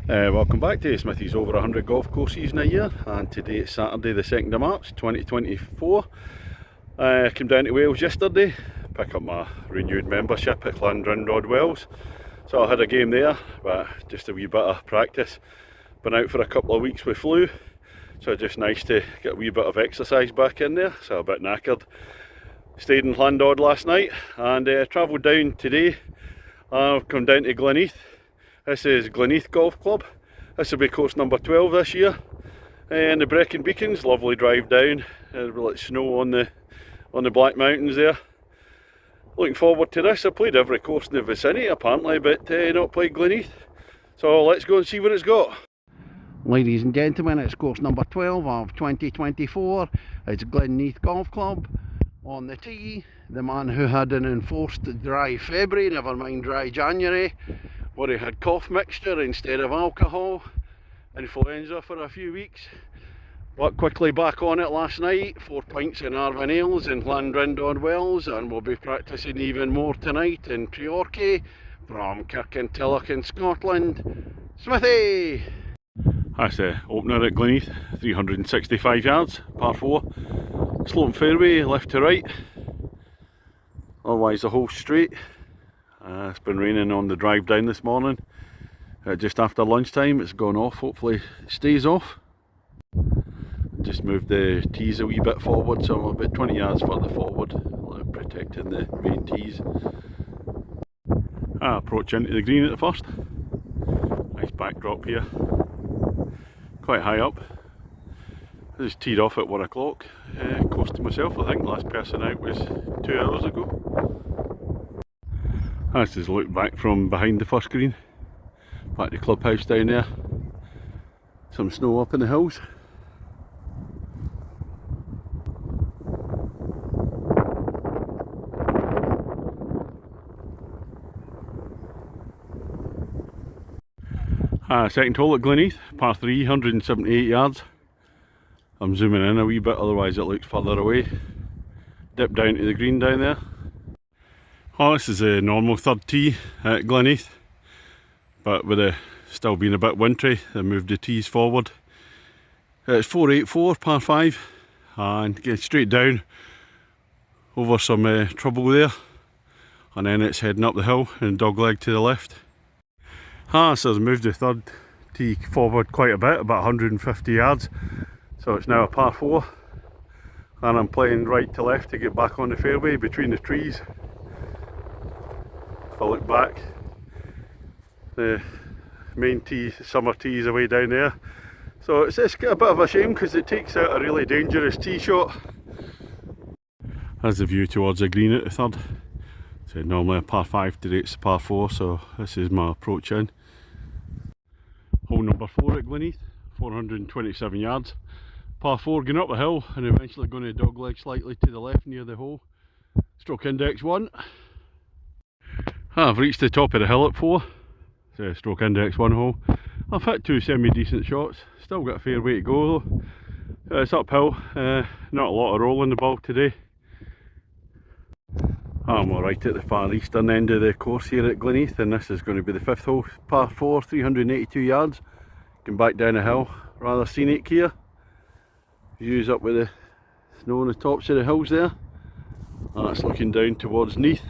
Welcome back to Smithy's over 100 golf course season a year, and today it's Saturday the 2nd of March 2024. I came down to Wales yesterday, pick up my renewed membership at Glynneath Wells. So I had a game there, but just a wee bit of practice. Been out for a couple of weeks with flu, so just nice to get a wee bit of exercise back in there, so a bit knackered. Stayed in Glynneath last night and travelled down today. I've come down to Glynneath. This is Glynneath Golf Club. This will be course number 12 this year. And the Brecon Beacons, lovely drive down. Like snow on the Black Mountains there. Looking forward to this. I played every course in the vicinity apparently, but not played Glynneath. So let's go and see what it's got. Ladies and gentlemen, it's course number 12 of 2024. It's Glynneath Golf Club. On the tee, the man who had an enforced dry February, never mind dry January, where he had cough mixture instead of alcohol, influenza for a few weeks, but quickly back on it last night. 4 pints in Arvin Ales in Glynneath Wells, and we'll be practising even more tonight in Treorchy from Kirkintilloch in Scotland. Smithy! That's the opener at Glynneath, 365 yards, par 4. Sloping fairway, left to right. Otherwise the whole straight. It's been raining on the drive down this morning. Just after lunchtime it's gone off, hopefully it stays off. Just moved the tees a wee bit forward, so I'm about 20 yards further forward, protecting the main tees. Approach into the green at the first. Nice backdrop here. Quite high up. This is teed off at 1 o'clock. Close to myself, I think. Last person out was 2 hours ago. This is a look back from behind the first green. Back to the clubhouse down there. Some snow up in the hills. Second hole at Glynneath, par 3, 178 yards. I'm zooming in a wee bit, otherwise it looks further away. Dip down to the green down there. This is a normal third tee at Glynneath, but with it still being a bit wintry, they moved the tees forward. It's 484, par 5, and get straight down over some trouble there, and then it's heading up the hill and dogleg to the left. So I've moved the third tee forward quite a bit, about 150 yards. So it's now a par 4, and I'm playing right to left to get back on the fairway between the trees. If I look back, the main tee, summer tee is away down there. So it's a bit of a shame because it takes out a really dangerous tee shot. There's the view towards the green at the third. So normally a par 5, today it's a par 4, so this is my approach in. Hole number 4 at Glynneath, 427 yards. Par 4 going up the hill and eventually going to dogleg slightly to the left near the hole. Stroke index 1. I've reached the top of the hill at 4. So stroke index 1 hole. I've hit 2 semi-decent shots. Still got a fair way to go though. It's uphill. Not a lot of roll in the ball today. I'm right at the far eastern end of the course here at Glynneath, and this is going to be the 5th hole, par 4, 382 yards. Going back down a hill, rather scenic here. Views up with the snow on the tops of the hills there. And that's looking down towards Neath.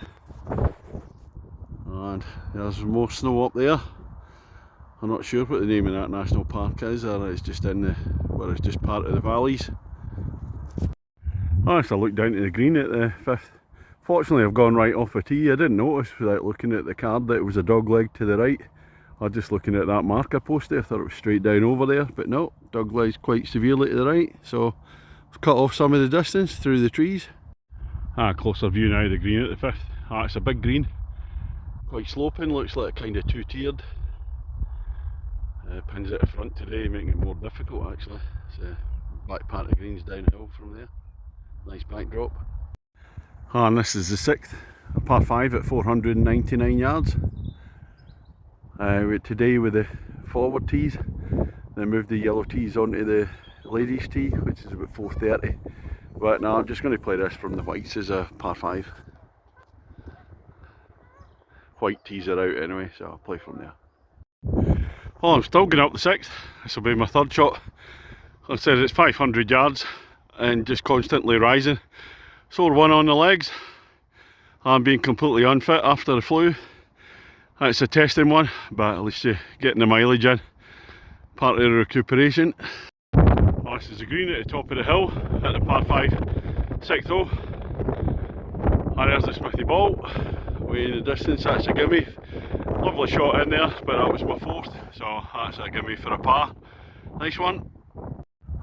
And there's more snow up there. I'm not sure what the name of that national park is, or it's just in the, where it's just part of the valleys. That's a look down to the green at the 5th. Fortunately I've gone right off a tee. I didn't notice without looking at the card that it was a dog leg to the right. I was just looking at that marker post there, thought it was straight down over there, but no, dog leg's quite severely to the right, so I've cut off some of the distance through the trees. Closer view now of the green at the 5th. It's a big green, quite sloping, looks like kind of two-tiered. Pins at the front today, making it more difficult actually. So back part of the green's downhill from there. Nice backdrop. And this is the 6th, a par 5 at 499 yards. Today with the forward tees, they moved the yellow tees onto the ladies tee, which is about 430. But now I'm just going to play this from the whites as a par 5. White tees are out anyway, so I'll play from there. Well, I'm still going up the 6th. This will be my third shot. Like I said, it's 500 yards and just constantly rising. Sore one on the legs. I'm being completely unfit after the flu. It's a testing one, but at least you're getting the mileage in. Part of the recuperation. Well, this is the green at the top of the hill at the par 5 6th hole. And there's the Smithy ball. Way in the distance, that's a gimme. Lovely shot in there, but that was my 4th, so that's a gimme for a par. Nice one.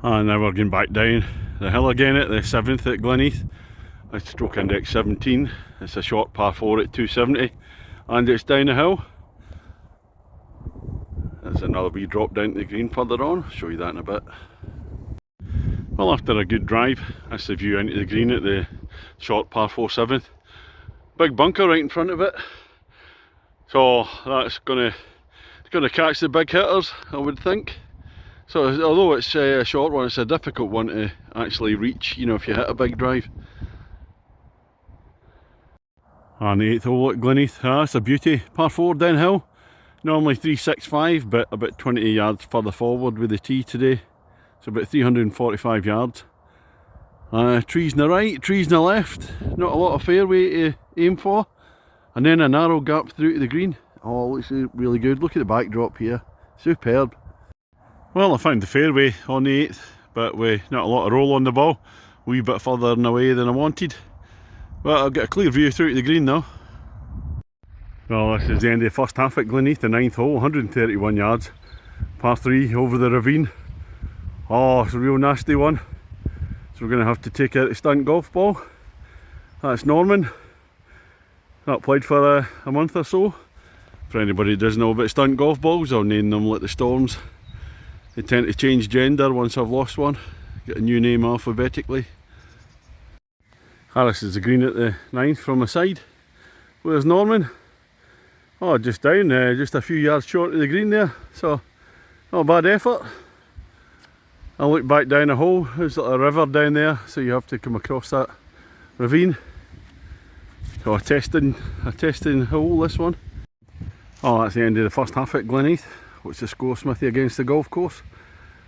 And now we're going back down the hill again at the 7th at Glynneath. It's stroke index 17. It's a short par 4 at 270, and it's down the hill. There's another wee drop down to the green further on. I'll show you that in a bit. Well, after a good drive, that's the view into the green at the short par 4 7th. Big bunker right in front of it, so that's gonna catch the big hitters, I would think. So although it's a short one, it's a difficult one to actually reach, you know, if you hit a big drive. And the 8th hole at Glynneath, that's a beauty. Par 4 downhill, normally 365, but about 20 yards further forward with the tee today. So about 345 yards. Trees on the right, trees on the left, not a lot of fairway to aim for. And then a narrow gap through to the green. Oh, looks really good. Look at the backdrop here, superb. Well, I found the fairway on the 8th, but with not a lot of roll on the ball. A wee bit further away than I wanted. But I'll get a clear view through to the green now. Well, this is the end of the first half at Glynneath, the 9th hole, 131 yards. Par 3 over the ravine. Oh, it's a real nasty one. So we're going to have to take out the stunt golf ball. That's Norman. Not played for a month or so. For anybody who doesn't know about stunt golf balls, I'll name them like the Storms. They tend to change gender once I've lost one. Get a new name alphabetically. This is the green at the 9th from the side. Where's Norman? Oh, just down, just a few yards short of the green there. So, not a bad effort. I look back down the hole, there's a river down there, so you have to come across that ravine. So a testing hole, this one. Oh, that's the end of the first half at Glynneath. What's the score, Smithy, against the golf course?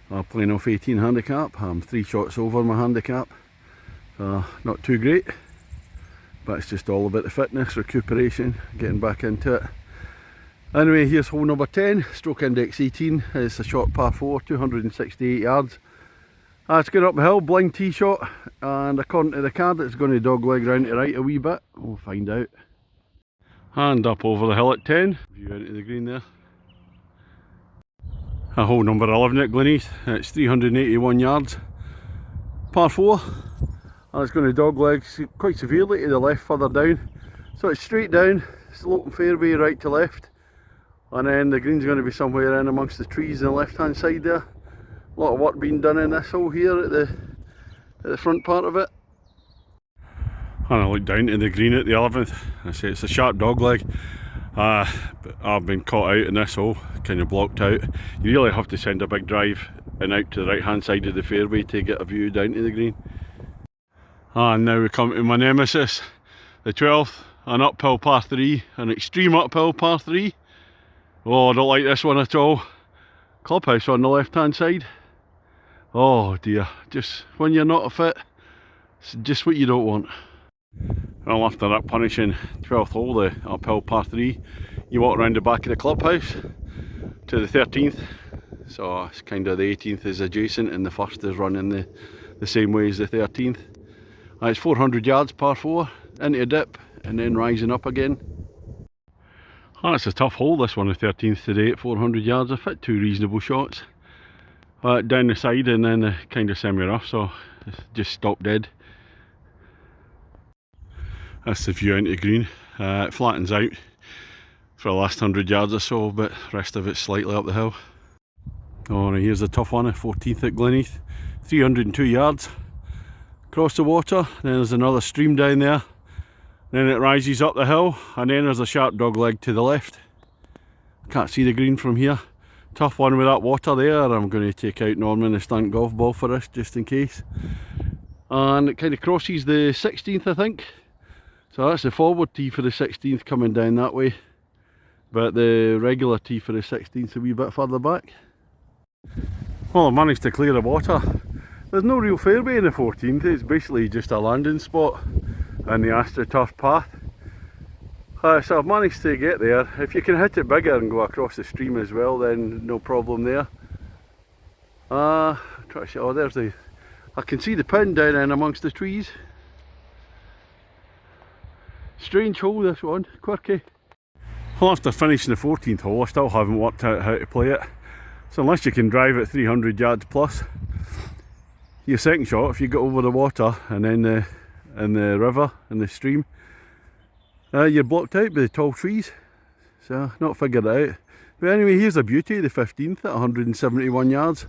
I'm playing off 18 handicap. I'm 3 shots over my handicap. Not too great, but it's just all about the fitness, recuperation, getting back into it. Anyway, here's hole number 10, stroke index 18. It's a short par 4, 268 yards. It's going uphill, blind tee shot, and according to the card it's going to dogleg round to right a wee bit. We'll find out. And up over the hill at 10, view into the green there. Hole number 11 at Glynneath, it's 381 yards. Par 4, and it's going to dogleg quite severely to the left further down. So it's straight down, sloping fairway right to left. And then the green's going to be somewhere in amongst the trees on the left hand side there. A lot of work being done in this hole here at the front part of it. And I look down to the green at the 11th. I say it's a sharp dogleg. But I've been caught out in this hole, kind of blocked out. You really have to send a big drive and out to the right hand side of the fairway to get a view down to the green. And now we come to my nemesis, the 12th, an uphill par 3, an extreme uphill par 3. Oh, I don't like this one at all. Clubhouse on the left hand side. Oh dear, just when you're not fit, it's just what you don't want. Well, after that punishing 12th hole, the uphill par 3, you walk around the back of the clubhouse to the 13th. So it's kind of the 18th is adjacent and the first is running the same way as the 13th. It's 400 yards par 4, into a dip and then rising up again. It's a tough hole, this one, the 13th today at 400 yards. I've hit 2 reasonable shots down the side and then kind of semi-rough, so it's just stopped dead. That's the view into the green. It flattens out for the last 100 yards or so, but the rest of it's slightly up the hill. Oh, and here's the tough one, 14th at Glynneath, 302 yards. Across the water, then there's another stream down there. Then it rises up the hill, and then there's a sharp dogleg to the left. Can't see the green from here. Tough one with that water there. I'm going to take out Norman the stunt golf ball for this, just in case. And it kind of crosses the 16th, I think. So that's the forward tee for the 16th coming down that way. but the regular tee for the 16th a wee bit further back. Well, I managed to clear the water. There's no real fairway in the 14th, it's basically just a landing spot and the AstroTurf path. So I've managed to get there. If you can hit it bigger and go across the stream as well, then no problem there. Try to see, oh there's the, I can see the pin down in amongst the trees. Strange hole this one, quirky. Well, after finishing the 14th hole I still haven't worked out how to play it. So unless you can drive it 300 yards plus, your second shot, if you get over the water and then in the river, in the stream, you're blocked out by the tall trees. So not figured it out. But anyway, here's the beauty of the 15th at 171 yards.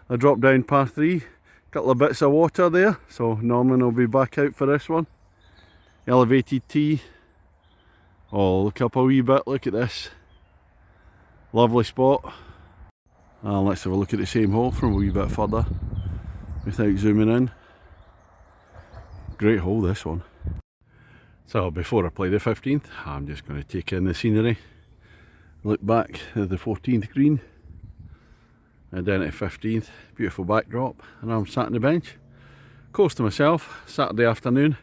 I dropped down par 3, couple of bits of water there, so Norman will be back out for this one. Elevated tee. Oh, look up a wee bit, look at this. Lovely spot. Let's have a look at the same hole from a wee bit further without zooming in. Great hole this one. So before I play the 15th, I'm just going to take in the scenery. Look back at the 14th green. And down at 15th, beautiful backdrop. And I'm sat on the bench. Close to myself, Saturday afternoon.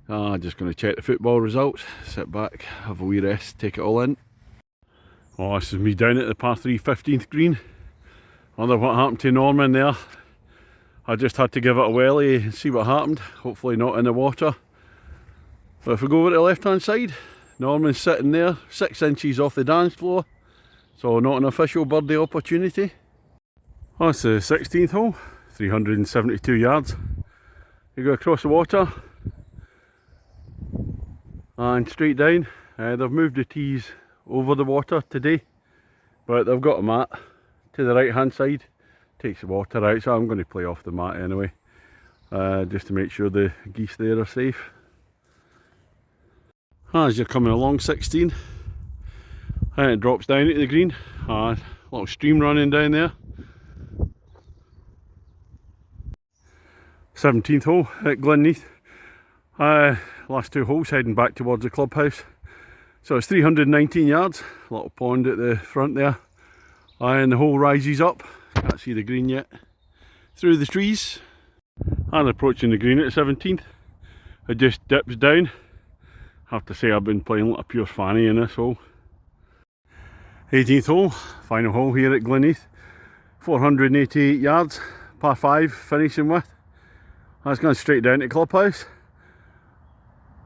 Just going to check the football results, sit back, have a wee rest, take it all in. Oh, this is me down at the par 3 15th green. Wonder what happened to Norman there. I just had to give it a welly and see what happened. Hopefully not in the water. But if we go over to the left hand side, Norman's sitting there 6 inches off the dance floor. So not an official birdie opportunity. Oh, it's the 16th hole, 372 yards. You go across the water and straight down. They've moved the tees over the water today, but they've got a mat to the right hand side, takes the water out, so I'm going to play off the mat anyway, just to make sure the geese there are safe. As you're coming along 16, and it drops down into the green, little stream running down there. 17th hole at Glynneath. Last 2 holes heading back towards the clubhouse. So it's 319 yards, a little pond at the front there, and the hole rises up, can't see the green yet, through the trees, and approaching the green at 17th, it just dips down. I have to say I've been playing like a pure fanny in this hole. 18th hole, final hole here at Glynneath, 488 yards, par 5 finishing with. That's going straight down to clubhouse.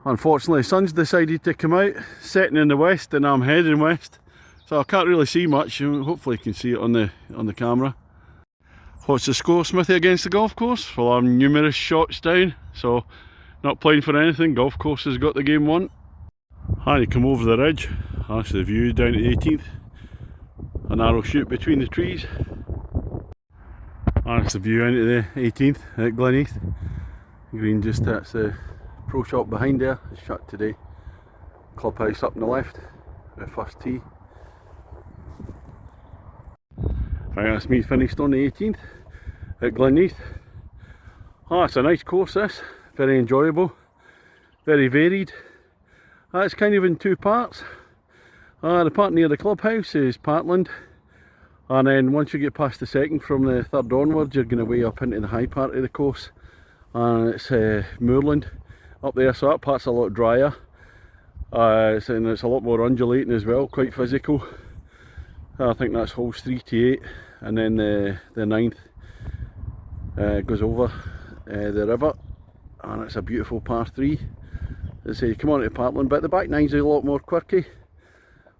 Unfortunately, the sun's decided to come out, setting in the west, and I'm heading west, so I can't really see much. Hopefully you can see it on the camera. What's the score, Smithy, against the golf course? Well, I'm numerous shots down, so not playing for anything. Golf course has got the game won. And you come over the ridge, that's the view down to the 18th. A narrow chute between the trees. And that's the view into the 18th at Glynneath. Green just hits the pro shop behind there, it's shut today. Clubhouse up on the left, the first tee. Right, that's me finished on the 18th at Glynneath. It's a nice course this, very enjoyable, very varied. It's kind of in 2 parts. The part near the clubhouse is parkland, and then once you get past the second, from the third onwards, you're going way up into the high part of the course, and it's moorland up there, so that part's a lot drier, and it's a lot more undulating as well, quite physical. I think that's holes 3 to 8, and then the 9th goes over the river, and it's a beautiful par 3. As I say, you come on to Parkland, but the back 9's a lot more quirky.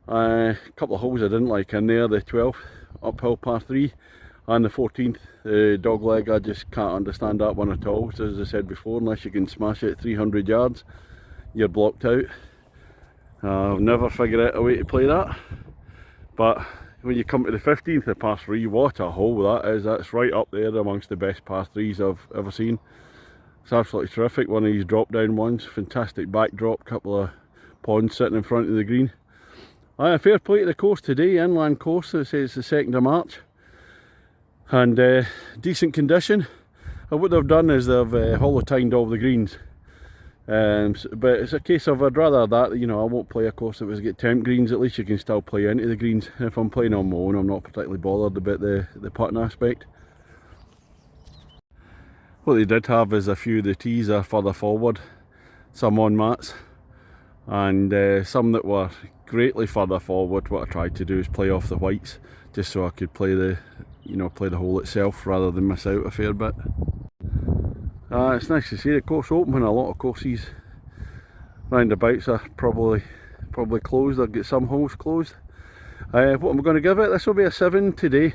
A couple of holes I didn't like in there, the 12th uphill par 3, and the 14th, the dog leg. I just can't understand that one at all. So as I said before, unless you can smash it 300 yards, you're blocked out. I've never figured out a way to play that. But when you come to the 15th, the par 3, what a hole that is. That's right up there amongst the best par 3s I've ever seen. It's absolutely terrific. One of these drop down ones, fantastic backdrop, couple of ponds sitting in front of the green. Fair play to the course today, inland course. It says it's the 2nd of March, and decent condition. What they've done is they've holotined all the greens. But it's a case of I'd rather that, you know, I won't play a course that was get temp greens. At least you can still play into the greens. If I'm playing on my own, I'm not particularly bothered about the putting aspect. What they did have is a few of the tees are further forward, some on mats, and some that were greatly further forward. What I tried to do is play off the whites, just so I could play the, you know, play the hole itself rather than miss out a fair bit. It's nice to see the course open when a lot of courses roundabouts are probably closed or get some holes closed. What I'm going to give it, this will be a 7 today,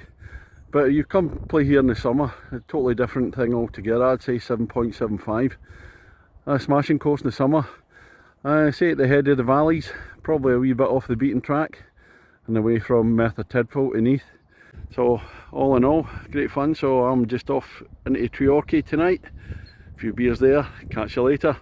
but you come play here in the summer, a totally different thing altogether. I'd say 7.75. A smashing course in the summer. Say at the head of the valleys, probably a wee bit off the beaten track and away from Merthyr Tydfil to Neath. So all in all, great fun. So I'm just off into Treorchy tonight. A few beers there. Catch you later.